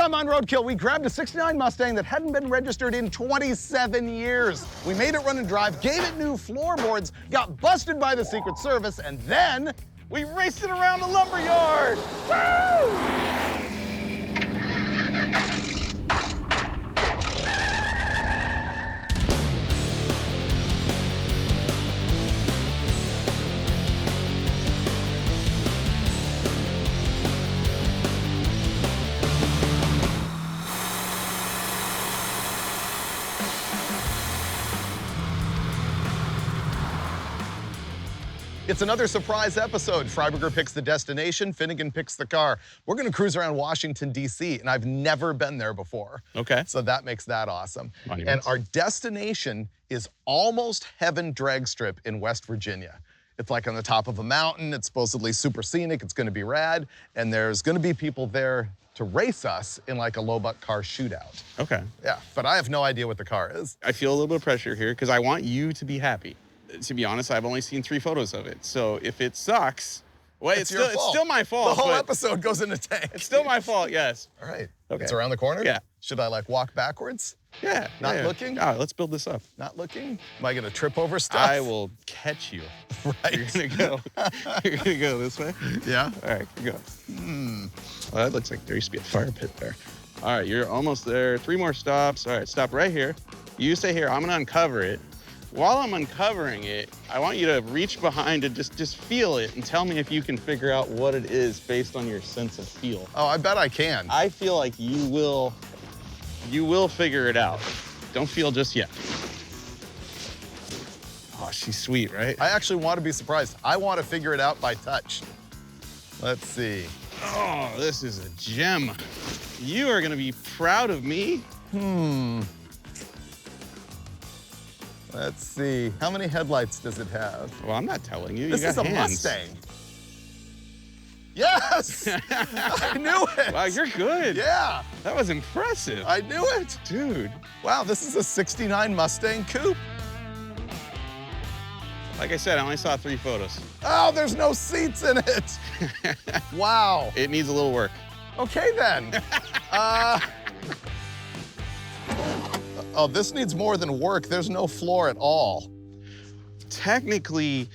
time on Roadkill, we grabbed a '69 Mustang that hadn't been registered in 27 years. We made it run and drive, gave it new floorboards, got busted by the Secret Service, and then we raced it around the lumberyard. Woo! It's another surprise episode. Freiberger picks the destination, Finnegan picks the car. We're gonna cruise around Washington, D.C., and I've never been there before. Okay. So that makes that awesome. Monuments. And our destination is Almost Heaven Drag Strip in West Virginia. It's like on the top of a mountain. It's supposedly super scenic. It's gonna be rad. And there's gonna be people there to race us in like a low-buck car shootout. Okay. Yeah, but I have no idea what the car is. I feel a little bit of pressure here because I want you to be happy. To be honest, I've only seen 3 photos of it. So if it sucks, well, it's still my fault. The whole episode goes in a tank. It's still my fault, yes. All right. Okay. It's around the corner? Yeah. Should I like walk backwards? Yeah. Not looking? All right, let's build this up. Not looking? Am I gonna trip over stuff? I will catch you. Right. You're gonna go this way? Yeah. All right, go. Well, that looks like there used to be a fire pit there. All right, you're almost there. 3 more stops. All right, stop right here. You stay here, I'm gonna uncover it. While I'm uncovering it, I want you to reach behind and just feel it and tell me if you can figure out what it is based on your sense of feel. Oh, I bet I can. I feel like you will figure it out. Don't feel just yet. Oh, she's sweet, right? I actually want to be surprised. I want to figure it out by touch. Let's see. Oh, this is a gem. You are gonna be proud of me. Let's see. How many headlights does it have? Well, I'm not telling you. This You is a got hands. Mustang. Yes! I knew it! Wow, you're good. Yeah, That was impressive. I knew it. Dude. Wow, this is a '69 Mustang Coupe. Like I said, I only saw 3 photos. Oh, there's no seats in it. Wow. It needs a little work. Okay then. Oh, this needs more than work. There's no floor at all. Technically,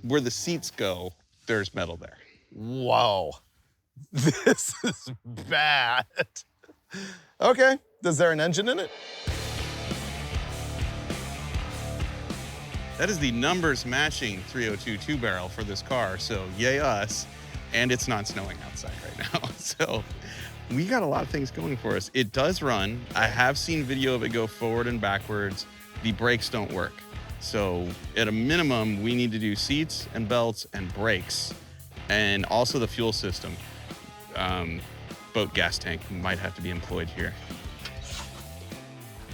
where the seats go, there's metal there. Whoa. This is bad. Okay, is there an engine in it? That is the numbers matching 302 2-barrel for this car, so yay us. And it's not snowing outside right now, so we got a lot of things going for us. It does run. I have seen video of it go forward and backwards. The brakes don't work. So at a minimum, we need to do seats and belts and brakes, and also the fuel system. Boat gas tank might have to be employed here.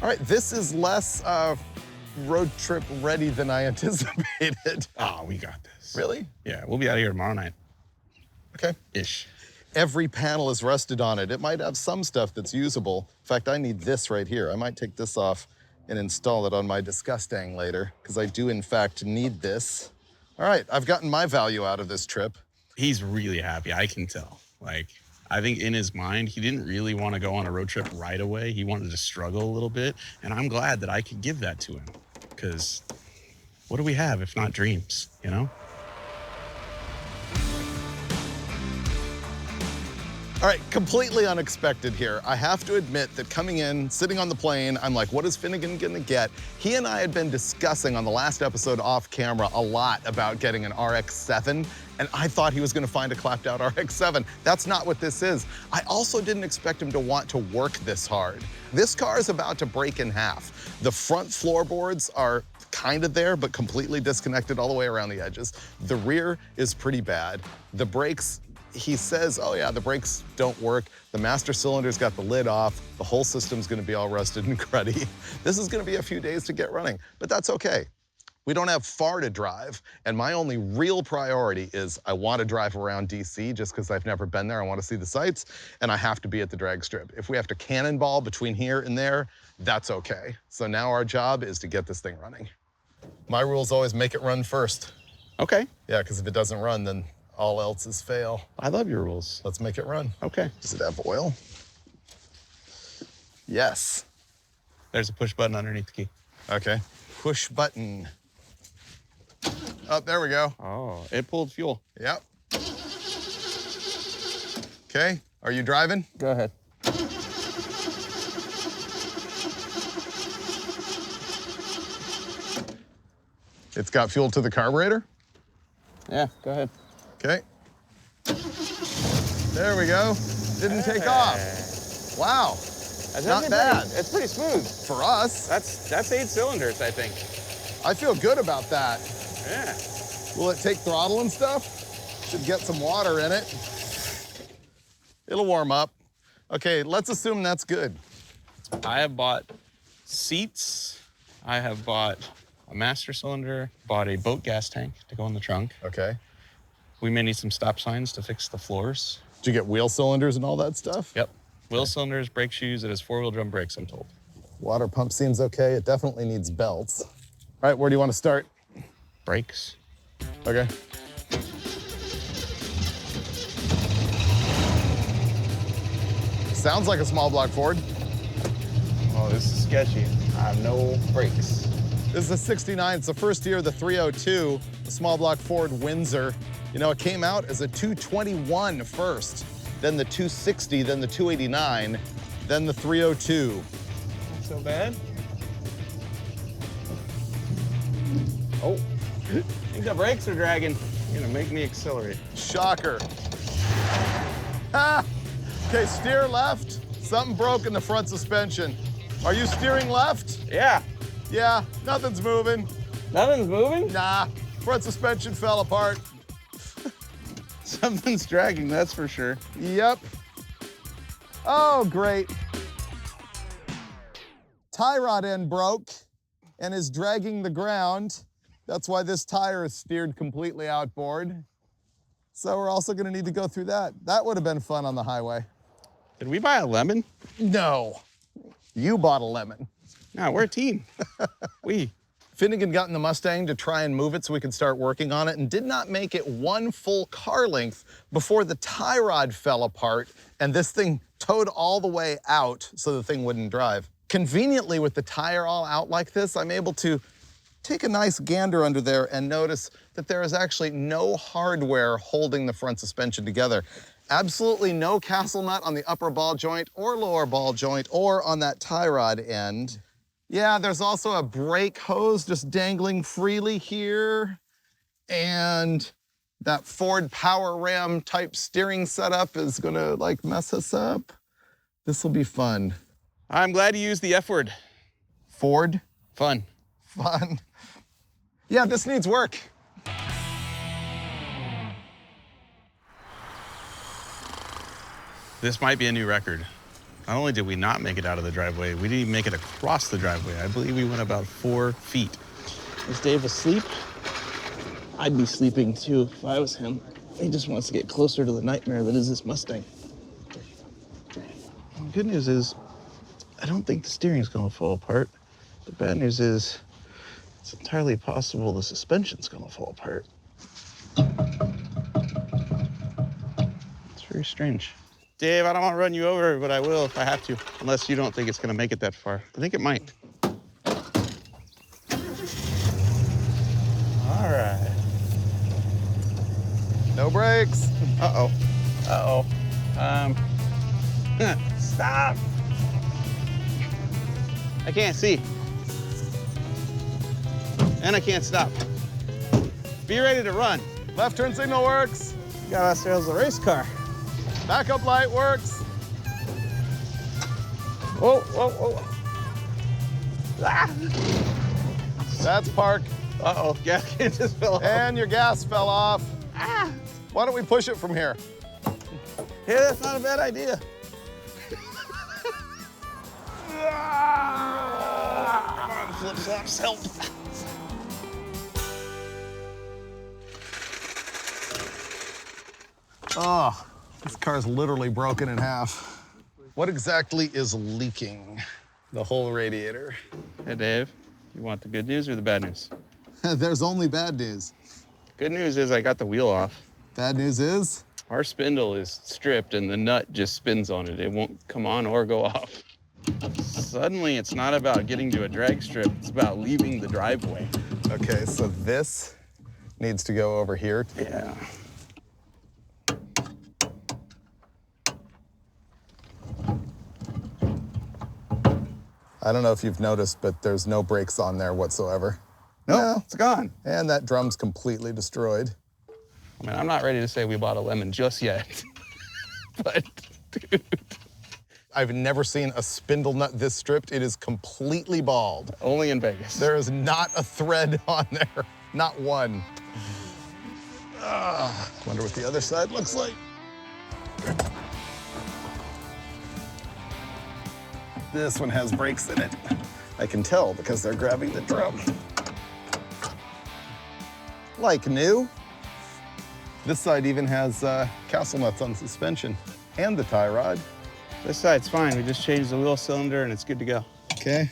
All right, this is less road trip ready than I anticipated. Oh, we got this. Really? Yeah, we'll be out of here tomorrow night. Okay. Ish. Every panel is rusted on it. It might have some stuff that's usable. In fact, I need this right here. I might take this off and install it on my Disgustang later, because I do, in fact, need this. All right, I've gotten my value out of this trip. He's really happy, I can tell. Like, I think in his mind, he didn't really want to go on a road trip right away. He wanted to struggle a little bit, and I'm glad that I could give that to him, because what do we have if not dreams, you know? All right, completely unexpected here. I have to admit that coming in, sitting on the plane, I'm like, what is Finnegan gonna get? He and I had been discussing on the last episode off camera a lot about getting an RX-7, and I thought he was gonna find a clapped out RX-7. That's not what this is. I also didn't expect him to want to work this hard. This car is about to break in half. The front floorboards are kind of there, but completely disconnected all the way around the edges. The rear is pretty bad. The brakes, he says, oh yeah, the brakes don't work. The master cylinder's got the lid off. The whole system's gonna be all rusted and cruddy. This is gonna be a few days to get running, but that's okay. We don't have far to drive, and my only real priority is I want to drive around DC just because I've never been there. I want to see the sights, and I have to be at the drag strip. If we have to cannonball between here and there, that's okay. So now our job is to get this thing running. My rules always make it run first. Okay. Yeah, because if it doesn't run, then all else is fail. I love your rules. Let's make it run. Okay. Does it have oil? Yes. There's a push button underneath the key. Okay. Push button. Oh, there we go. Oh, it pulled fuel. Yep. Okay, are you driving? Go ahead. It's got fuel to the carburetor? Yeah, go ahead. Okay. There we go. Didn't take off. Wow. That's not bad. It's pretty smooth. For us. That's 8 cylinders, I think. I feel good about that. Yeah. Will it take throttle and stuff? Should get some water in it. It'll warm up. Okay, let's assume that's good. I have bought seats. I have bought a master cylinder, bought a boat gas tank to go in the trunk. Okay. We may need some stop signs to fix the floors. Did you get wheel cylinders and all that stuff? Yep. Wheel cylinders, brake shoes. It has 4-wheel drum brakes, I'm told. Water pump seems okay. It definitely needs belts. All right, where do you want to start? Brakes. Okay. Sounds like a small block Ford. Oh, this is sketchy. I have no brakes. This is a 69. It's the first year of the 302, the small block Ford Windsor. You know, it came out as a 221 first, then the 260, then the 289, then the 302. Not so bad. Oh, I think the brakes are dragging. You're gonna make me accelerate. Shocker. Ah! Okay, steer left. Something broke in the front suspension. Are you steering left? Yeah. Yeah, nothing's moving. Nothing's moving? Nah, front suspension fell apart. Something's dragging, that's for sure. Yep. Oh, great. Tie rod end broke and is dragging the ground. That's why this tire is steered completely outboard. So we're also gonna need to go through that. That would have been fun on the highway. Did we buy a lemon? No, you bought a lemon. No, we're a team. Finnegan got in the Mustang to try and move it so we could start working on it and did not make it one full car length before the tie rod fell apart and this thing towed all the way out so the thing wouldn't drive. Conveniently, with the tire all out like this, I'm able to take a nice gander under there and notice that there is actually no hardware holding the front suspension together. Absolutely no castle nut on the upper ball joint or lower ball joint or on that tie rod end. Yeah, there's also a brake hose just dangling freely here. And that Ford Power Ram type steering setup is gonna like mess us up. This will be fun. I'm glad you used the F word. Ford? Fun. Fun. Yeah, this needs work. This might be a new record. Not only did we not make it out of the driveway, we didn't even make it across the driveway. I believe we went about 4 feet. Is Dave asleep? I'd be sleeping too if I was him. He just wants to get closer to the nightmare that is this Mustang. The good news is, I don't think the steering's gonna fall apart. The bad news is, it's entirely possible the suspension's gonna fall apart. It's very strange. Dave, I don't want to run you over, but I will if I have to, unless you don't think it's gonna make it that far. I think it might. All right. No brakes. Uh-oh. Uh-oh. Stop. I can't see. And I can't stop. Be ready to run. Left turn signal works. Got ourselves a race car. Backup light works. Whoa, whoa, whoa. Ah. That's park. Uh-oh, gas can just fell off. And your gas fell off. Ah. Why don't we push it from here? Hey, that's not a bad idea. Flip flops help. Oh, this car's literally broken in half. What exactly is leaking? The whole radiator. Hey, Dave, you want the good news or the bad news? There's only bad news. Good news is I got the wheel off. Bad news is? Our spindle is stripped and the nut just spins on it. It won't come on or go off. Suddenly, it's not about getting to a drag strip, it's about leaving the driveway. Okay, so this needs to go over here. Yeah. I don't know if you've noticed, but there's no brakes on there whatsoever. Nope, No. it's gone. And that drum's completely destroyed. I mean, I'm not ready to say we bought a lemon just yet, but dude. I've never seen a spindle nut this stripped. It is completely bald. Only in Vegas. There is not a thread on there, not one. Wonder what the other side looks like. This one has brakes in it. I can tell because they're grabbing the drum. Like new. This side even has castle nuts on suspension and the tie rod. This side's fine. We just changed the wheel cylinder and it's good to go. Okay.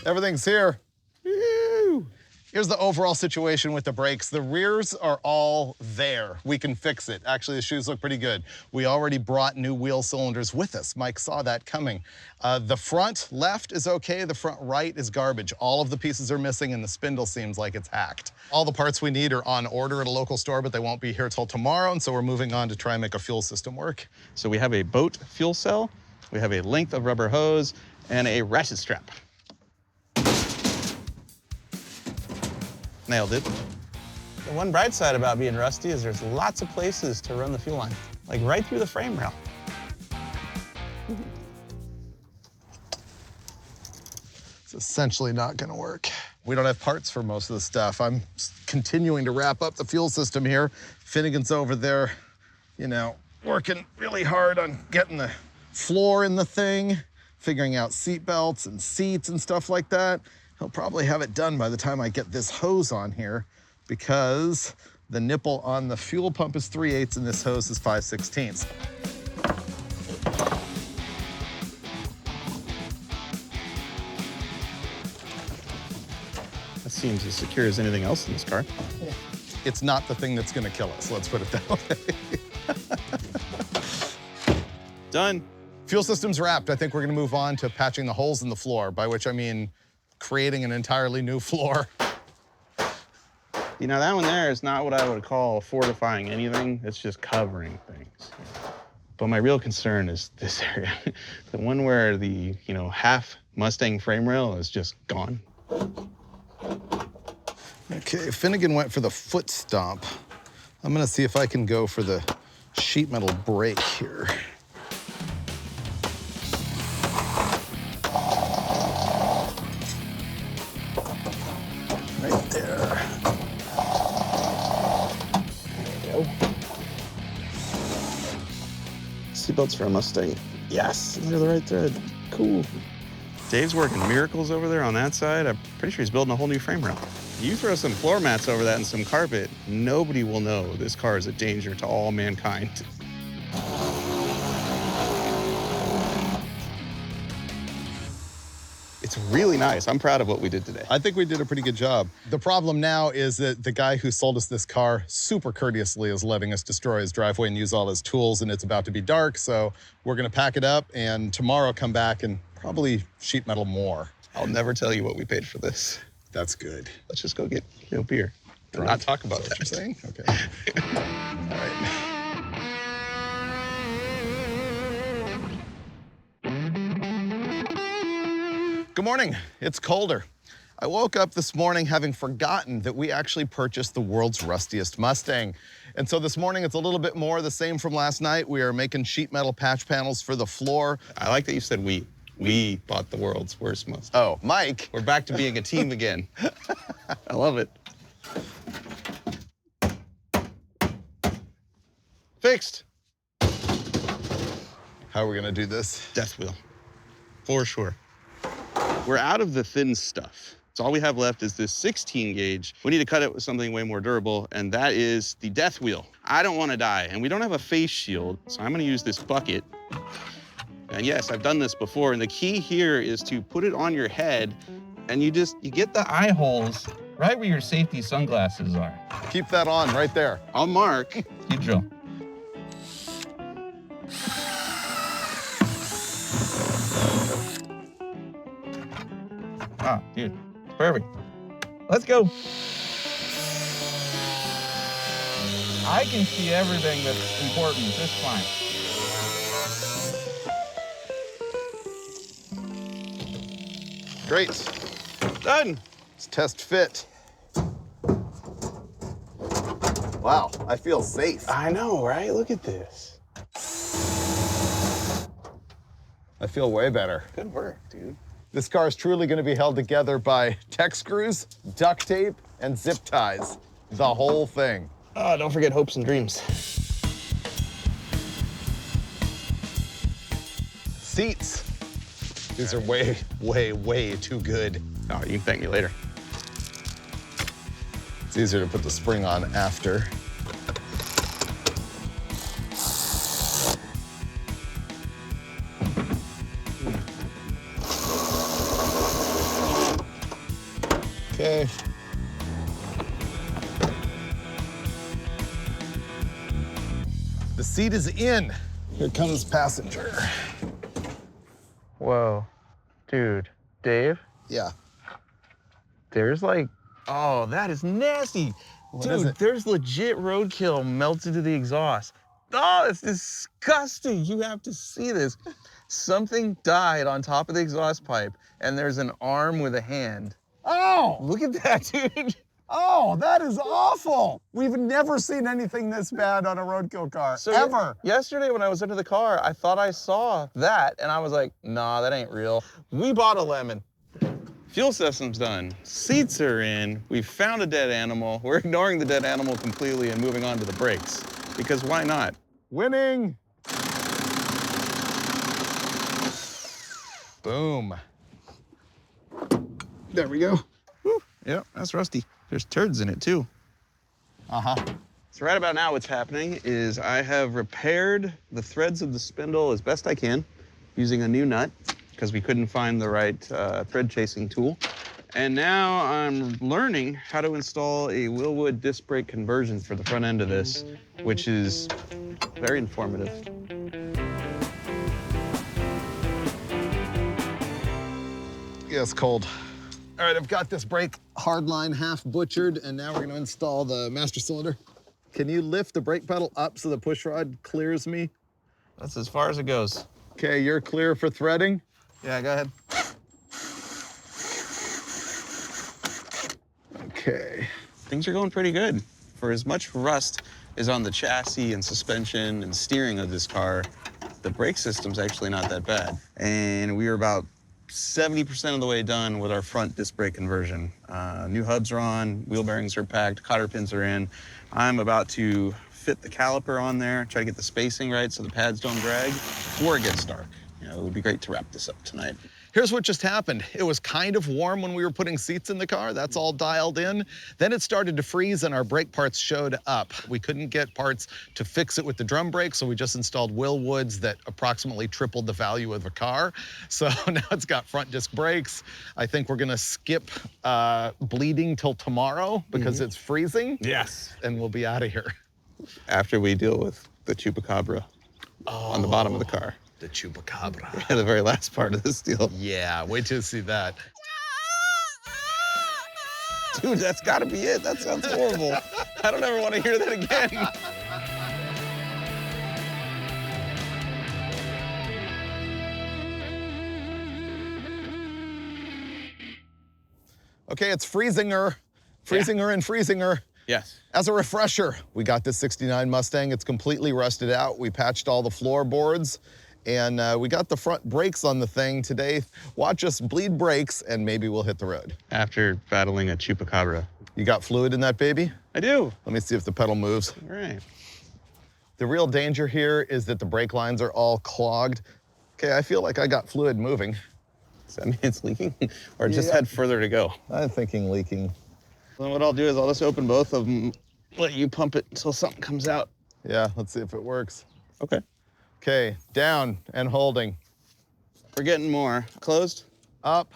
Everything's here. Woo! Here's the overall situation with the brakes. The rears are all there. We can fix it. Actually, the shoes look pretty good. We already brought new wheel cylinders with us. Mike saw that coming. The front left is okay. The front right is garbage. All of the pieces are missing and the spindle seems like it's hacked. All the parts we need are on order at a local store, but they won't be here till tomorrow. And so we're moving on to try and make a fuel system work. So we have a boat fuel cell, we have a length of rubber hose, and a ratchet strap. Nailed it. The one bright side about being rusty is there's lots of places to run the fuel line, like right through the frame rail. It's essentially not gonna work. We don't have parts for most of the stuff. I'm continuing to wrap up the fuel system here. Finnegan's over there, you know, working really hard on getting the floor in the thing, figuring out seat belts and seats and stuff like that. He'll probably have it done by the time I get this hose on here because the nipple on the fuel pump is 3/8 and this hose is 5/16. That seems as secure as anything else in this car. It's not the thing that's gonna kill us, let's put it that way. Done. Fuel system's wrapped. I think we're gonna move on to patching the holes in the floor, by which I mean creating an entirely new floor. You know, that one there is not what I would call fortifying anything. It's just covering things. But my real concern is this area. The one where the, you know, half Mustang frame rail is just gone. Okay, Finnegan went for the foot stomp. I'm gonna see if I can go for the sheet metal brake here. Right there. There we go. Seatbelts for a Mustang. Yes, they're the right thread. Cool. Dave's working miracles over there on that side. I'm pretty sure he's building a whole new frame rail. You throw some floor mats over that and some carpet, nobody will know this car is a danger to all mankind. It's really nice. I'm proud of what we did today. I think we did a pretty good job. The problem now is that the guy who sold us this car super courteously is letting us destroy his driveway and use all his tools, and it's about to be dark, so we're gonna pack it up and tomorrow come back and probably sheet metal more. I'll never tell you what we paid for this. That's good. Let's just go get beer and not talk about that. Is that what you're saying? Okay. All right. Good morning. It's colder. I woke up this morning having forgotten that we actually purchased the world's rustiest Mustang. And so this morning it's a little bit more the same from last night. We are making sheet metal patch panels for the floor. I like that you said we. We bought the world's worst Mustang. Oh, Mike. We're back to being a team again. I love it. Fixed. How are we gonna do this? Death wheel, for sure. We're out of the thin stuff. So all we have left is this 16 gauge. We need to cut it with something way more durable, and that is the death wheel. I don't want to die, and we don't have a face shield, so I'm gonna use this bucket. And yes, I've done this before, and the key here is to put it on your head, and you get the eye holes right where your safety sunglasses are. Keep that on right there. I'll mark. You drill. Oh, dude, perfect. Let's go. I can see everything that's important just fine. Great. Done. Let's test fit. Wow, I feel safe. I know, right? Look at this. I feel way better. Good work, dude. This car is truly going to be held together by tech screws, duct tape, and zip ties. The whole thing. Oh, don't forget hopes and dreams. Seats. These are way, way, way too good. Oh, you can thank me later. It's easier to put the spring on after. Okay. The seat is in. Here comes passenger. Whoa. Dude, Dave, Yeah. there's like, oh, that is nasty. What Dude, is it? there's legit roadkill melted to the exhaust. Oh, it's disgusting. You have to see this. Something died on top of the exhaust pipe, and there's an arm with a hand. Oh! Look at that, dude. Oh, that is awful. We've never seen anything this bad on a roadkill car, ever. Yesterday when I was under the car, I thought I saw that, and I was like, nah, that ain't real. We bought a lemon. Fuel system's done. Seats are in. We found a dead animal. We're ignoring the dead animal completely and moving on to the brakes. Because why not? Winning. Boom. There we go. Whew. Yep, that's rusty. There's turds in it too. Uh-huh. So right about now what's happening is I have repaired the threads of the spindle as best I can using a new nut because we couldn't find the right thread chasing tool. And now I'm learning how to install a Willwood disc brake conversion for the front end of this, which is very informative. Yeah, it's cold. All right, I've got this brake hardline half butchered, and now we're gonna install the master cylinder. Can you lift the brake pedal up so the push rod clears me? That's as far as it goes. Okay, you're clear for threading. Yeah, go ahead. Okay. Things are going pretty good. For as much rust is on the chassis and suspension and steering of this car, the brake system's actually not that bad. And we are about 70% of the way done with our front disc brake conversion. New hubs are on, wheel bearings are packed, cotter pins are in. I'm about to fit the caliper on there, try to get the spacing right so the pads don't drag before it gets dark. You know, it would be great to wrap this up tonight. Here's what just happened. It was kind of warm when we were putting seats in the car. That's all dialed in. Then it started to freeze and our brake parts showed up. We couldn't get parts to fix it with the drum brake, so we just installed Willwoods that approximately tripled the value of the car. So now it's got front disc brakes. I think we're gonna skip bleeding till tomorrow because it's freezing. Yes. And we'll be out of here. After we deal with the chupacabra on the bottom of the car. The chupacabra. Yeah, the very last part of this deal. Yeah, wait till you see that. Dude, that's gotta be it. That sounds horrible. I don't ever want to hear that again. Okay, it's freezing-er. Freezing-er and freezing-er. Yes. As a refresher, we got this 69 Mustang. It's completely rusted out. We patched all the floorboards, and we got the front brakes on the thing today. Watch us bleed brakes, and maybe we'll hit the road. After battling a chupacabra. You got fluid in that baby? I do. Let me see if the pedal moves. All right. The real danger here is that the brake lines are all clogged. Okay, I feel like I got fluid moving. Does that mean it's leaking? Or it just had further to go? I'm thinking leaking. Then what I'll do is I'll just open both of them, let you pump it until something comes out. Yeah, let's see if it works. Okay. Okay, down and holding. We're getting more. Closed. Up,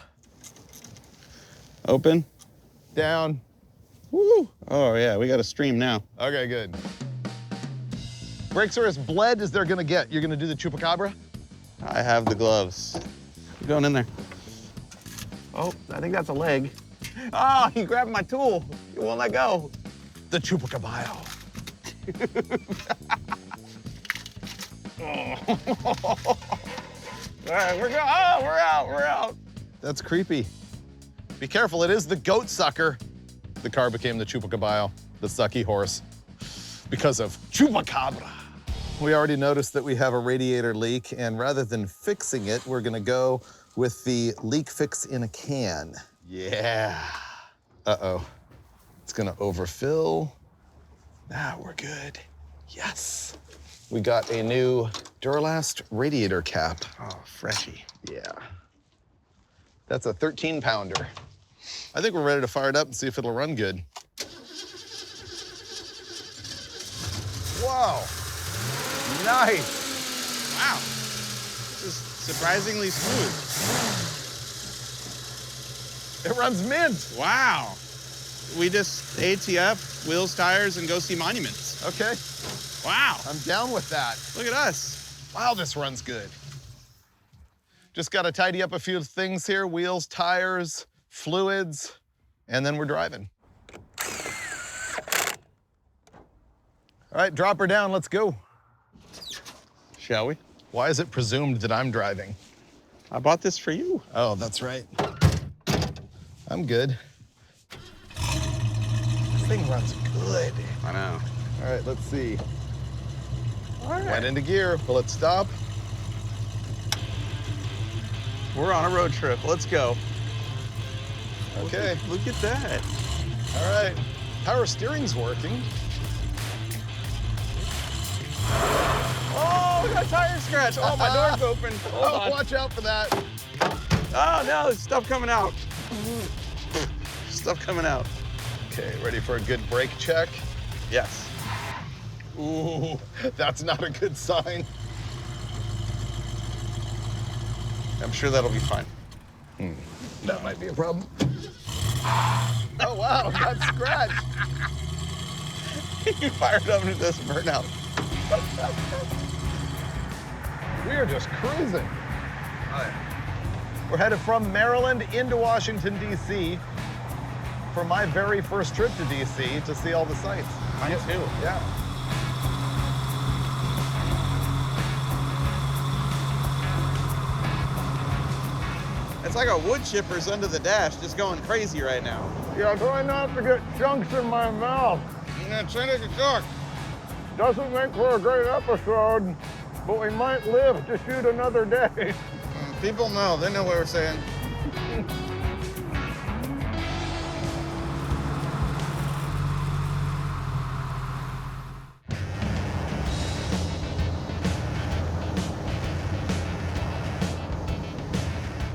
Open. down. Woo! Oh yeah, we got a stream now. Okay, good. Brakes are as bled as they're gonna get. You're gonna do the chupacabra? I have the gloves. We're going in there. Oh, I think that's a leg. Oh, he grabbed my tool. He won't let go. The Chupacaballo. All right, we're going. Oh, we're out. We're out. That's creepy. Be careful, it is the goat sucker. The car became the Chupacaballo, the sucky horse, because of Chupacabra. We already noticed that we have a radiator leak, and rather than fixing it, we're gonna go with the leak fix in a can. Yeah. Uh-oh. It's gonna overfill. Now we're good. Yes. We got a new Duralast radiator cap. Oh, freshy. Yeah. That's a 13-pounder. I think we're ready to fire it up and see if it'll run good. Whoa. Nice. Wow. This is surprisingly smooth. It runs mint. Wow. We just ATF, wheels, tires, and go see monuments. Okay. Wow. I'm down with that. Look at us. Wow, this runs good. Just got to tidy up a few things here, wheels, tires, fluids, and then we're driving. All right, drop her down, let's go. Shall we? Why is it presumed that I'm driving? I bought this for you. Oh, that's right. I'm good. This thing runs good. I know. All right, let's see. All right. Went into gear, will it stop? We're on a road trip. Let's go. Okay. Look at that. All right, power steering's working. Oh, we got a tire scratch. Oh, my door's open. Hold on. Watch out for that. Oh, no, there's stuff coming out. Stuff coming out. Okay, ready for a good brake check? Yes. Ooh, that's not a good sign. I'm sure that'll be fine. That might be a problem. Oh, wow, got scratched. You fired up into this burnout. We are just cruising. We're headed from Maryland into Washington, D.C. for my very first trip to D.C. to see all the sights. Mine too. Yeah. It's like a wood chipper's under the dash, just going crazy right now. Yeah, try not to get chunks in my mouth. Yeah, send it to Chuck. Doesn't make for a great episode, but we might live to shoot another day. People know. They know what we're saying.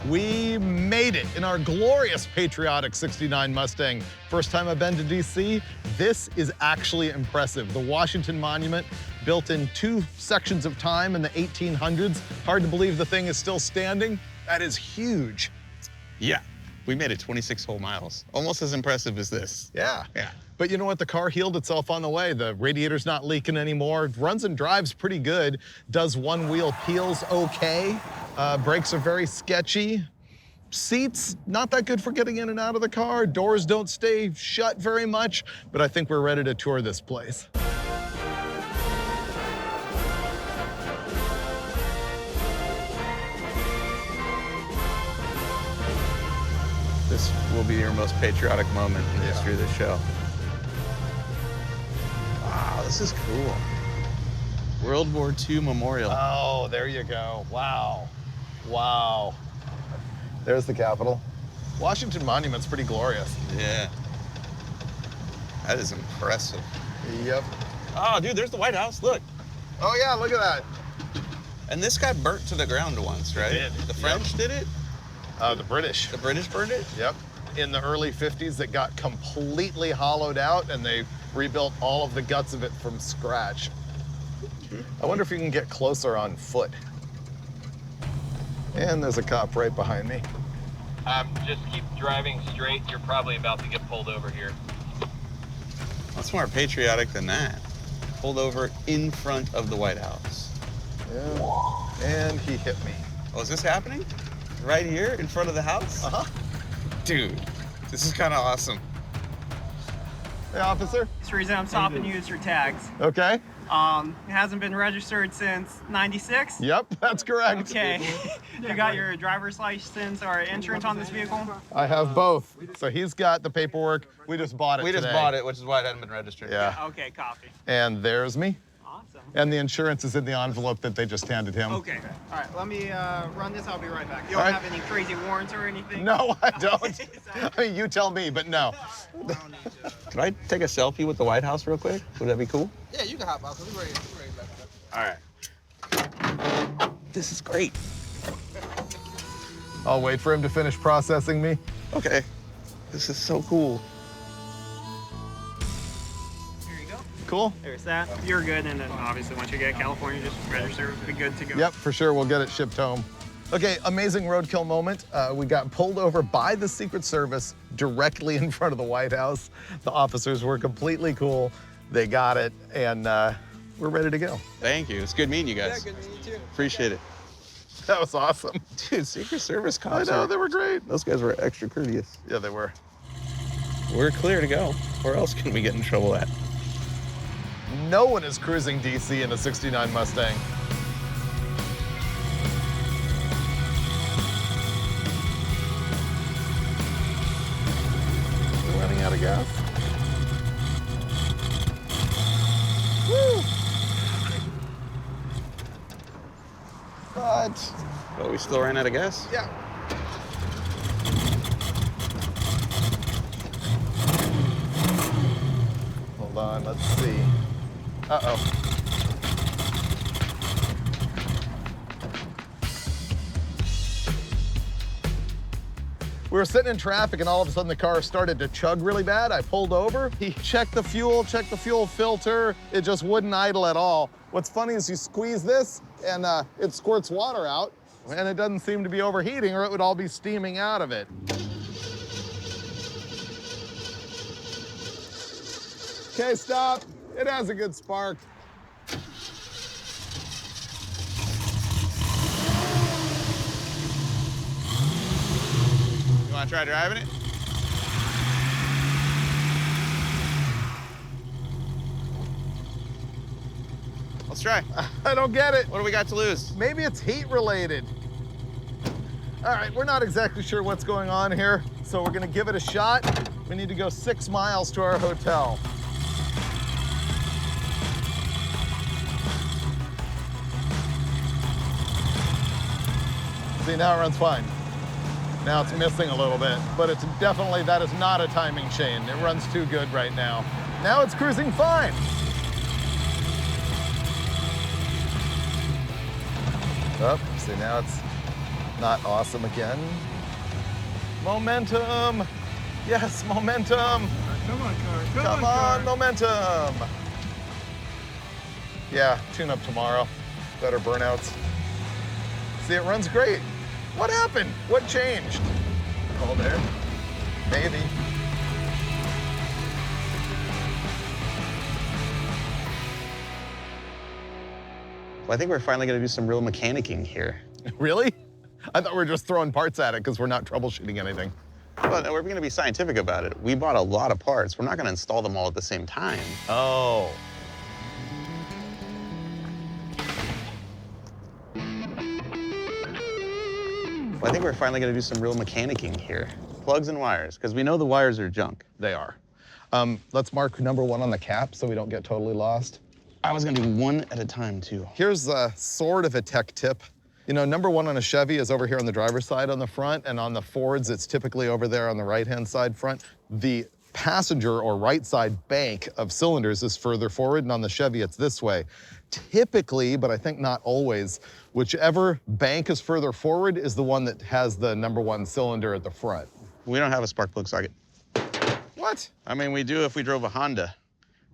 We made it in our glorious patriotic '69 Mustang. First time I've been to DC. This is actually impressive. The Washington Monument, built in 2 sections of time in the 1800s. Hard to believe the thing is still standing. That is huge. Yeah. We made it 26 whole miles. Almost as impressive as this. Yeah. Yeah. But you know what? The car healed itself on the way. The radiator's not leaking anymore. Runs and drives pretty good. Does one wheel peels okay. Brakes are very sketchy. Seats, not that good for getting in and out of the car. Doors don't stay shut very much, but I think we're ready to tour this place. This will be your most patriotic moment in the history of the show. Wow, this is cool. World War II Memorial. Oh, there you go. Wow. Wow. There's the Capitol. Washington Monument's pretty glorious. Yeah. That is impressive. Yep. Oh, dude, there's the White House. Look. Oh, yeah, look at that. And this got burnt to the ground once, right? It did. The French did it? The British. The British burned it? Yep. In the early 50s, it got completely hollowed out, and they rebuilt all of the guts of it from scratch. I wonder if you can get closer on foot. And there's a cop right behind me. Just keep driving straight. You're probably about to get pulled over here. What's more patriotic than that? Pulled over in front of the White House. Yeah. And he hit me. Oh, is this happening? Right here in front of the house? Uh-huh. Dude, this is kind of awesome. Hey, officer. The reason I'm stopping you is your tags. Okay. It hasn't been registered since '96. Yep, that's correct. Okay. You got your driver's license or insurance on this vehicle? I have both. So he's got the paperwork. We just bought it We just today. bought it, which is why it hadn't been registered. Yeah. Okay, copy. And there's me. Awesome. And the insurance is in the envelope that they just handed him. Okay. All right, let me run this. I'll be right back. You All don't right. have any crazy warrants or anything? No, I don't. I mean, you tell me, but no. Could I take a selfie with the White House real quick? Would that be cool? Yeah, you can hop out. We're ready back there. All right. This is great. I'll wait for him to finish processing me. Okay. This is so cool. Here you go. Cool. There's that. You're good, and then obviously once you get California, just register. Be good to go. Yep, for sure. We'll get it shipped home. Okay, amazing roadkill moment. We got pulled over by the Secret Service directly in front of the White House. The officers were completely cool. They got it, and we're ready to go. Thank you. It's good meeting you guys. Yeah, good to meet you too. Appreciate it. That was awesome. Dude, Secret Service I cops know, are- they were great. Those guys were extra courteous. Yeah, they were. We're clear to go. Where else can we get in trouble at? No one is cruising DC in a 69 Mustang. We're running out of gas. Woo! But, Oh, we still ran out of gas? yeah. Hold on, let's see. Uh-oh. We were sitting in traffic and all of a sudden the car started to chug really bad. I pulled over. He checked the fuel filter. It just wouldn't idle at all. What's funny is you squeeze this and it squirts water out and it doesn't seem to be overheating or it would all be steaming out of it. Okay, stop. It has a good spark. You want to try driving it? Let's try. I don't get it. What do we got to lose? Maybe it's heat related. All right, we're not exactly sure what's going on here, so we're gonna give it a shot. We need to go 6 miles to our hotel. See, now it runs fine. Now it's missing a little bit, but it's definitely, that is not a timing chain. It runs too good right now. Now it's cruising fine. Oh, see, now it's not awesome again. Momentum. Yes, momentum. Come on, car. Come on, momentum. Yeah, tune up tomorrow. Better burnouts. See, it runs great. What happened? What changed? Cold air? Maybe. Well, I think we're finally going to do some real mechanicking here. Really? I thought we were just throwing parts at it because we're not troubleshooting anything. Well, no, we're going to be scientific about it. We bought a lot of parts. We're not going to install them all at the same time. Oh. Well, I think we're finally going to do some real mechanicking here. Plugs and wires, because we know the wires are junk. They are. Let's mark number 1 on the cap so we don't get totally lost. I was going to do one at a time, too. Here's sort of a tech tip. You know, number 1 on a Chevy is over here on the driver's side on the front, and on the Fords, it's typically over there on the right-hand side front. The passenger or right side bank of cylinders is further forward, and on the Chevy, it's this way. Typically, but I think not always, whichever bank is further forward is the one that has the number 1 cylinder at the front. We don't have a spark plug socket. What? I mean, we do if we drove a Honda.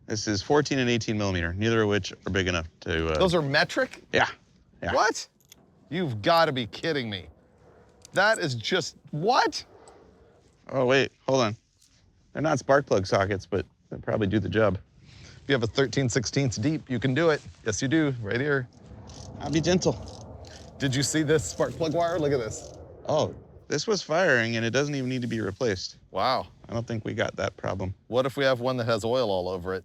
This is 14 and 18 millimeter, neither of which are big enough to... Those are metric? Yeah. Yeah. What? You've got to be kidding me. That is just, what? Oh, wait, hold on. They're not spark plug sockets, but they probably do the job. If you have a 13/16 deep, you can do it. Yes, you do, right here. I'll be gentle. Did you see this spark plug wire? Look at this. Oh, This was firing, and it doesn't even need to be replaced. Wow. I don't think we got that problem. What if we have one that has oil all over it?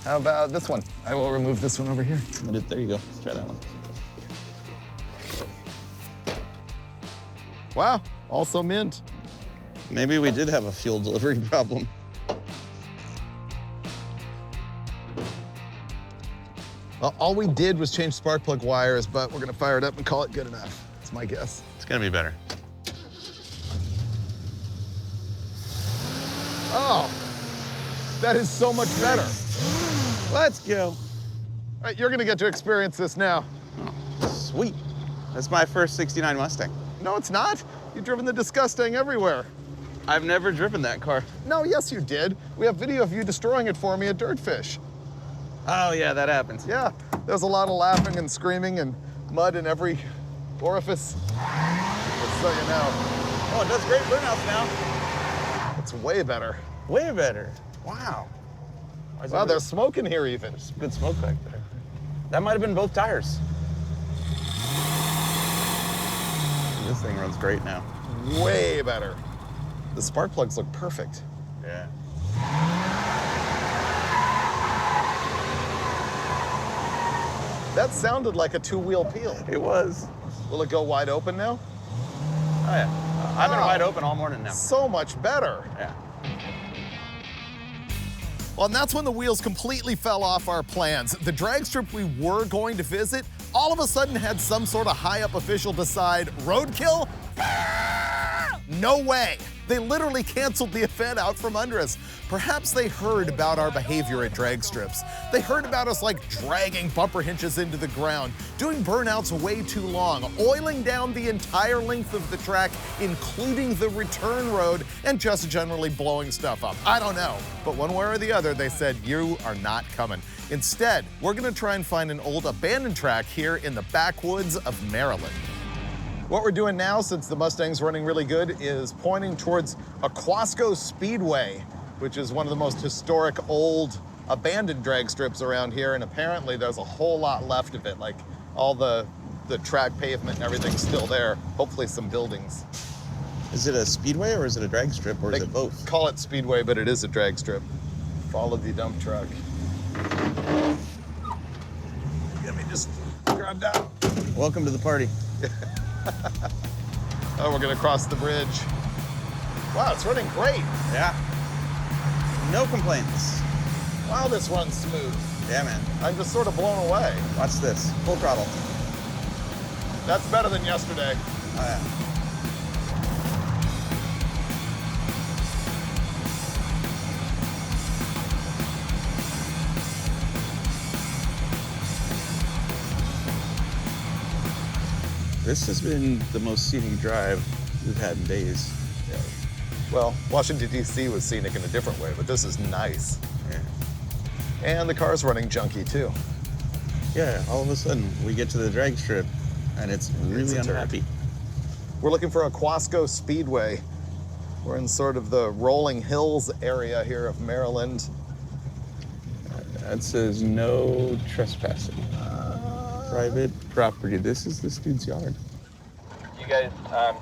How about this one? I will remove this one over here. There you go. Let's try that one. Wow, also mint. Maybe we did have a fuel delivery problem. Well, all we did was change spark plug wires, but we're gonna fire it up and call it good enough. That's my guess. It's gonna be better. Oh, that is so much better. Let's go. All right, you're gonna get to experience this now. Oh, sweet. That's my first 69 Mustang. No, it's not. You've driven the Disgusting everywhere. I've never driven that car. No, yes, you did. We have video of you destroying it for me at Dirtfish. Oh, yeah, that happens. Yeah, there's a lot of laughing and screaming and mud in every orifice. Just so you know. Oh, it does great burnouts now. It's way better. Way better. Wow. Wow, there's smoke in here even. Good smoke back there. That might have been both tires. This thing runs great now. Way better. The spark plugs look perfect. Yeah. That sounded like a two-wheel peel. It was. Will it go wide open now? Oh, yeah. I've been wide open all morning now. So much better. Yeah. Well, and that's when the wheels completely fell off our plans. The drag strip we were going to visit all of a sudden had some sort of high-up official decide, roadkill? No way. They literally canceled the event out from under us. Perhaps they heard about our behavior at drag strips. They heard about us like dragging bumper hinges into the ground, doing burnouts way too long, oiling down the entire length of the track, including the return road, and just generally blowing stuff up. I don't know. But one way or the other, they said, you are not coming. Instead, we're gonna try and find an old abandoned track here in the backwoods of Maryland. What we're doing now, since the Mustang's running really good, is pointing towards Aquasco Speedway, which is one of the most historic old abandoned drag strips around here, and apparently there's a whole lot left of it, like all the track pavement and everything's still there, hopefully some buildings. Is it a speedway or is it a drag strip or is it both? Call it Speedway, but it is a drag strip. Follow the dump truck. Let me just grab that. Welcome to the party. Oh, we're gonna cross the bridge. Wow, it's running great. Yeah. No complaints. Wow, this runs smooth. Yeah, man. I'm just sort of blown away. Watch this. Full throttle. That's better than yesterday. Oh, yeah. This has been the most scenic drive we've had in days. Yeah. Well, Washington, D.C. was scenic in a different way, but this is nice. Yeah. And the car's running junky, too. Yeah, all of a sudden, we get to the drag strip, and it's really a turd. unhappy. We're looking for Aquasco Speedway. We're in sort of the rolling hills area here of Maryland. That says no trespassing. Private property. This is this dude's yard. You guys,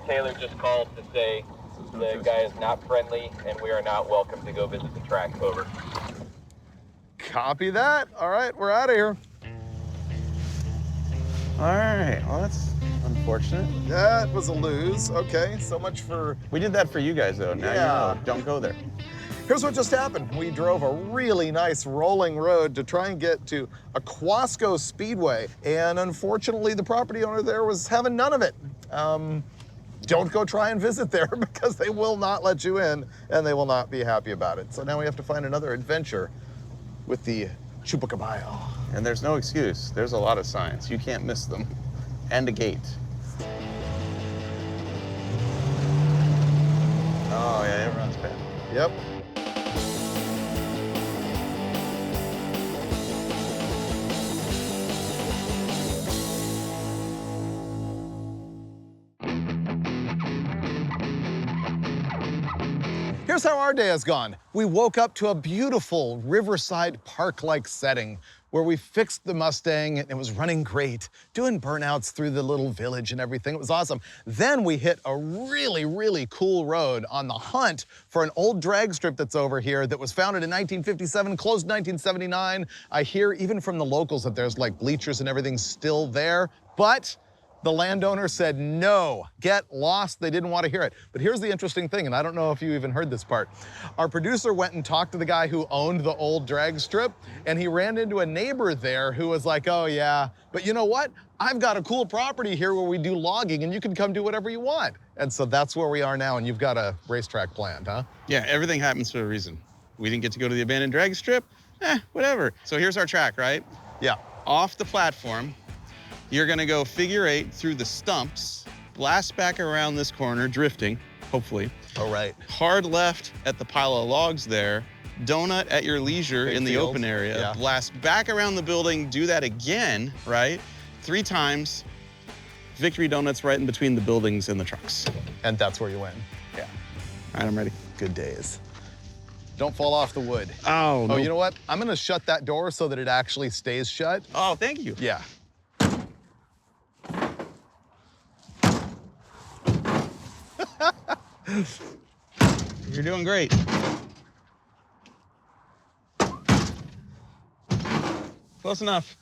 Taylor just called to say the guy is not friendly and we are not welcome to go visit the track. Over. Copy that. All right, we're out of here. All right. Well, that's unfortunate. That was a lose. Okay, so much for... We did that for you guys, though. Now Yeah. you know. Don't go there. Here's what just happened. We drove a really nice rolling road to try and get to Aquasco Speedway, and unfortunately the property owner there was having none of it. Don't go try and visit there because they will not let you in and they will not be happy about it. So now we have to find another adventure with the Chupacaballo. And there's no excuse. There's a lot of signs. You can't miss them. And a gate. Oh, yeah, it runs bad. Yep. Here's how our day has gone. We woke up to a beautiful riverside park-like setting where we fixed the Mustang and it was running great, doing burnouts through the little village and everything. It was awesome. Then we hit a really, really cool road on the hunt for an old drag strip that's over here that was founded in 1957, closed in 1979. I hear even from the locals that there's like bleachers and everything still there, but the landowner said, no, get lost. They didn't want to hear it. But here's the interesting thing, and I don't know if you even heard this part. Our producer went and talked to the guy who owned the old drag strip, and he ran into a neighbor there who was like, oh yeah, but you know what? I've got a cool property here where we do logging, and you can come do whatever you want. And so that's where we are now, and you've got a racetrack planned, huh? Yeah, everything happens for a reason. We didn't get to go to the abandoned drag strip, whatever. So here's our track, right? Yeah. Off the platform, you're gonna go figure 8 through the stumps, blast back around this corner, drifting, hopefully. Oh, right. Hard left at the pile of logs there, donut at your leisure Big in the field. open area, Yeah. blast back around the building, do that again, right? 3 times, victory donuts right in between the buildings and the trucks. And that's where you win. Yeah. All right, I'm ready. Good days. Don't fall off the wood. Oh, no. Oh, you know what? I'm gonna shut that door so that it actually stays shut. Oh, thank you. Yeah. You're doing great. Close enough.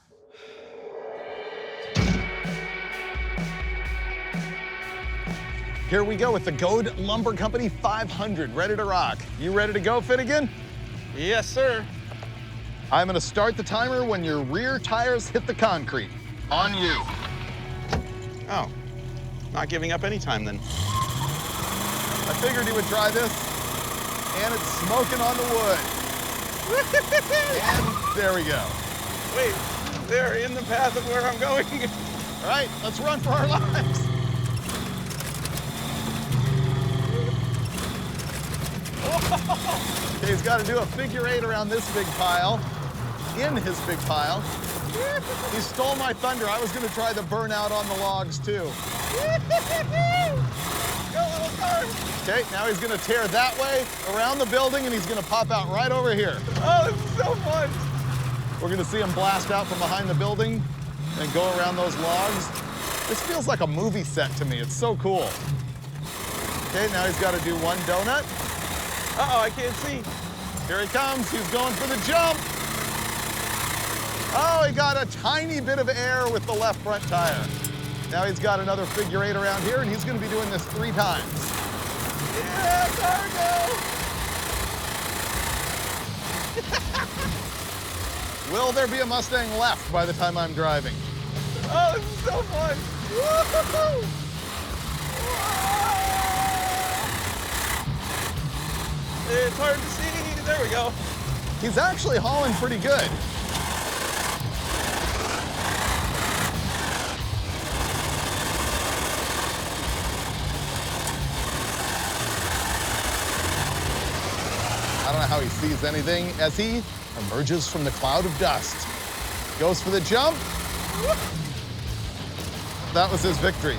Here we go with the Goad Lumber Company 500, ready to rock. You ready to go, Finnegan? Yes, sir. I'm gonna start the timer when your rear tires hit the concrete. On you. Oh, not giving up any time then. I figured you would try this, and it's smoking on the wood. And there we go. Wait, they're in the path of where I'm going. All right, let's run for our lives. Okay, he's got to do a figure 8 around this big pile, in his big pile. He stole my thunder. I was going to try the burnout on the logs, too. Go, little car. Okay, now he's going to tear that way around the building, and he's going to pop out right over here. Oh, this is so fun. We're going to see him blast out from behind the building and go around those logs. This feels like a movie set to me. It's so cool. Okay, now he's got to do one donut. Uh-oh, I can't see. Here he comes. He's going for the jump. Oh, he got a tiny bit of air with the left front tire. Now he's got another figure 8 around here, and he's going to be doing this 3 times. Yeah, cargo. Will there be a Mustang left by the time I'm driving? Oh, this is so fun. Woo-hoo-hoo. It's hard to see. There we go. He's actually hauling pretty good. I don't know how he sees anything as he emerges from the cloud of dust. Goes for the jump. That was his victory.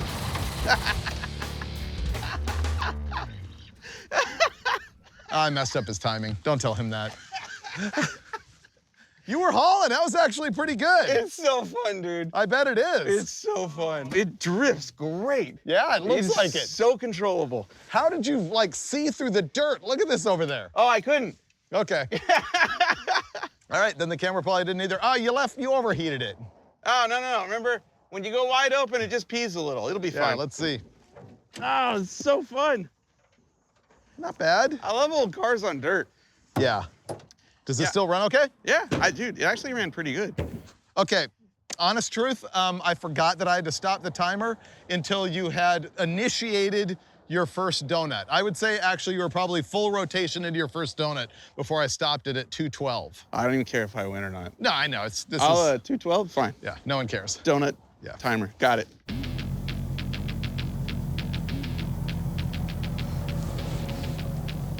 I messed up his timing. Don't tell him that. You were hauling. That was actually pretty good. It's so fun, dude. I bet it is. It's so fun. It drifts great. Yeah, it looks It's like it. so controllable. How did you, like, see through the dirt? Look at this over there. Oh, I couldn't. Okay. All right, then the camera probably didn't either. Oh, you overheated it. Oh, no. Remember, when you go wide open, it just pees a little. It'll be Yeah, fine. let's see. Oh, it's so fun. Not bad. I love old cars on dirt. Yeah. Does it Yeah. still run okay? Yeah, dude, it actually ran pretty good. Okay, honest truth, I forgot that I had to stop the timer until you had initiated your first donut. I would say actually you were probably full rotation into your first donut before I stopped it at 212. I don't even care if I win or not. No, I know, this I'll, is, 212, fine. yeah, no one cares. Donut, Yeah. timer, got it.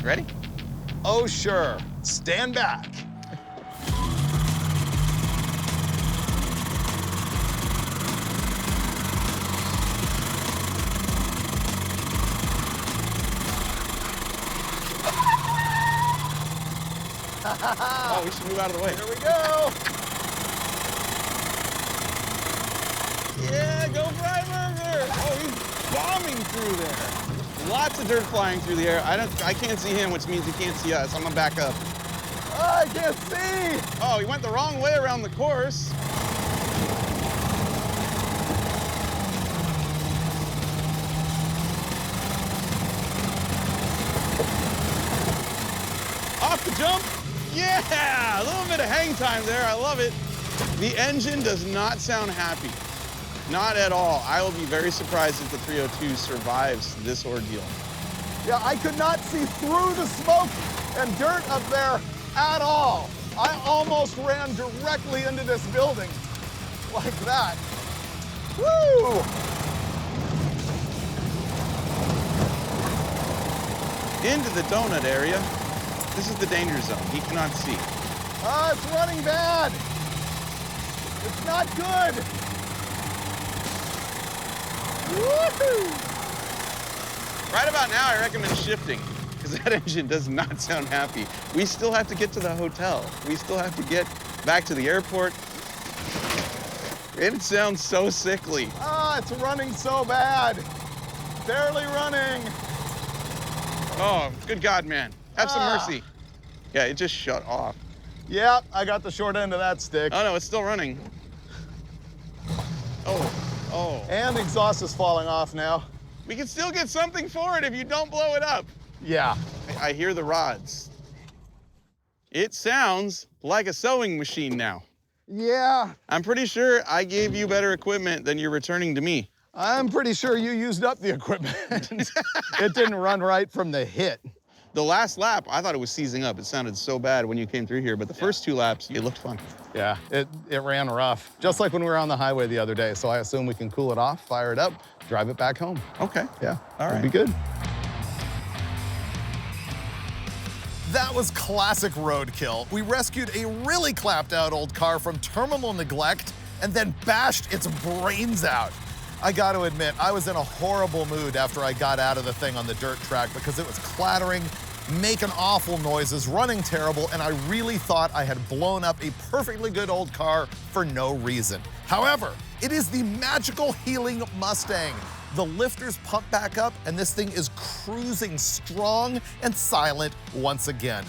Ready? Oh, sure, stand back. Oh, we should move out of the way. Here we go. bombing through there. Lots of dirt flying through the air. I can't see him, which means he can't see us. I'm gonna back up. Oh, I can't see. Oh, he went the wrong way around the course. Off the jump. Yeah, a little bit of hang time there. I love it. The engine does not sound happy. Not at all. I will be very surprised if the 302 survives this ordeal. Yeah, I could not see through the smoke and dirt up there at all. I almost ran directly into this building like that. Woo! Into the donut area. This is the danger zone. He cannot see. It's running bad. It's not good. Woohoo! Right about now, I recommend shifting, because that engine does not sound happy. We still have to get to the hotel. We still have to get back to the airport. It sounds so sickly. It's running so bad. Barely running. Oh, good God, man. Have some mercy. Yeah, it just shut off. Yep, I got the short end of that stick. Oh, no, it's still running. Oh. And the exhaust is falling off now. We can still get something for it if you don't blow it up. Yeah. I hear the rods. It sounds like a sewing machine now. Yeah. I'm pretty sure I gave you better equipment than you're returning to me. I'm pretty sure you used up the equipment. It didn't run right from the hit. The last lap, I thought it was seizing up. It sounded so bad when you came through here, but the first 2 laps, it looked fun. Yeah, it ran rough, just like when we were on the highway the other day. So I assume we can cool it off, fire it up, drive it back home. Okay. Yeah, all right. It'll be good. That was classic roadkill. We rescued a really clapped out old car from terminal neglect and then bashed its brains out. I got to admit, I was in a horrible mood after I got out of the thing on the dirt track because it was clattering, making awful noises, running terrible, and I really thought I had blown up a perfectly good old car for no reason. However, it is the magical healing Mustang. The lifters pump back up, and this thing is cruising strong and silent once again.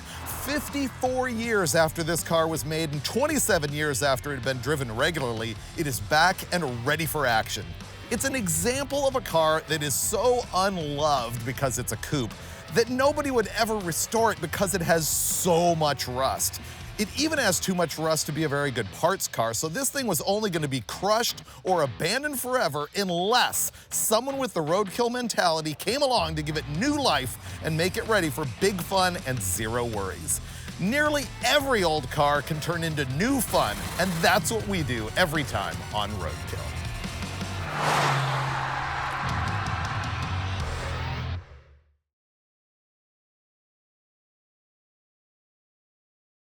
54 years after this car was made and 27 years after it had been driven regularly, it is back and ready for action. It's an example of a car that is so unloved because it's a coupe that nobody would ever restore it because it has so much rust. It even has too much rust to be a very good parts car, so this thing was only going to be crushed or abandoned forever unless someone with the roadkill mentality came along to give it new life and make it ready for big fun and zero worries. Nearly every old car can turn into new fun, and that's what we do every time on Roadkill.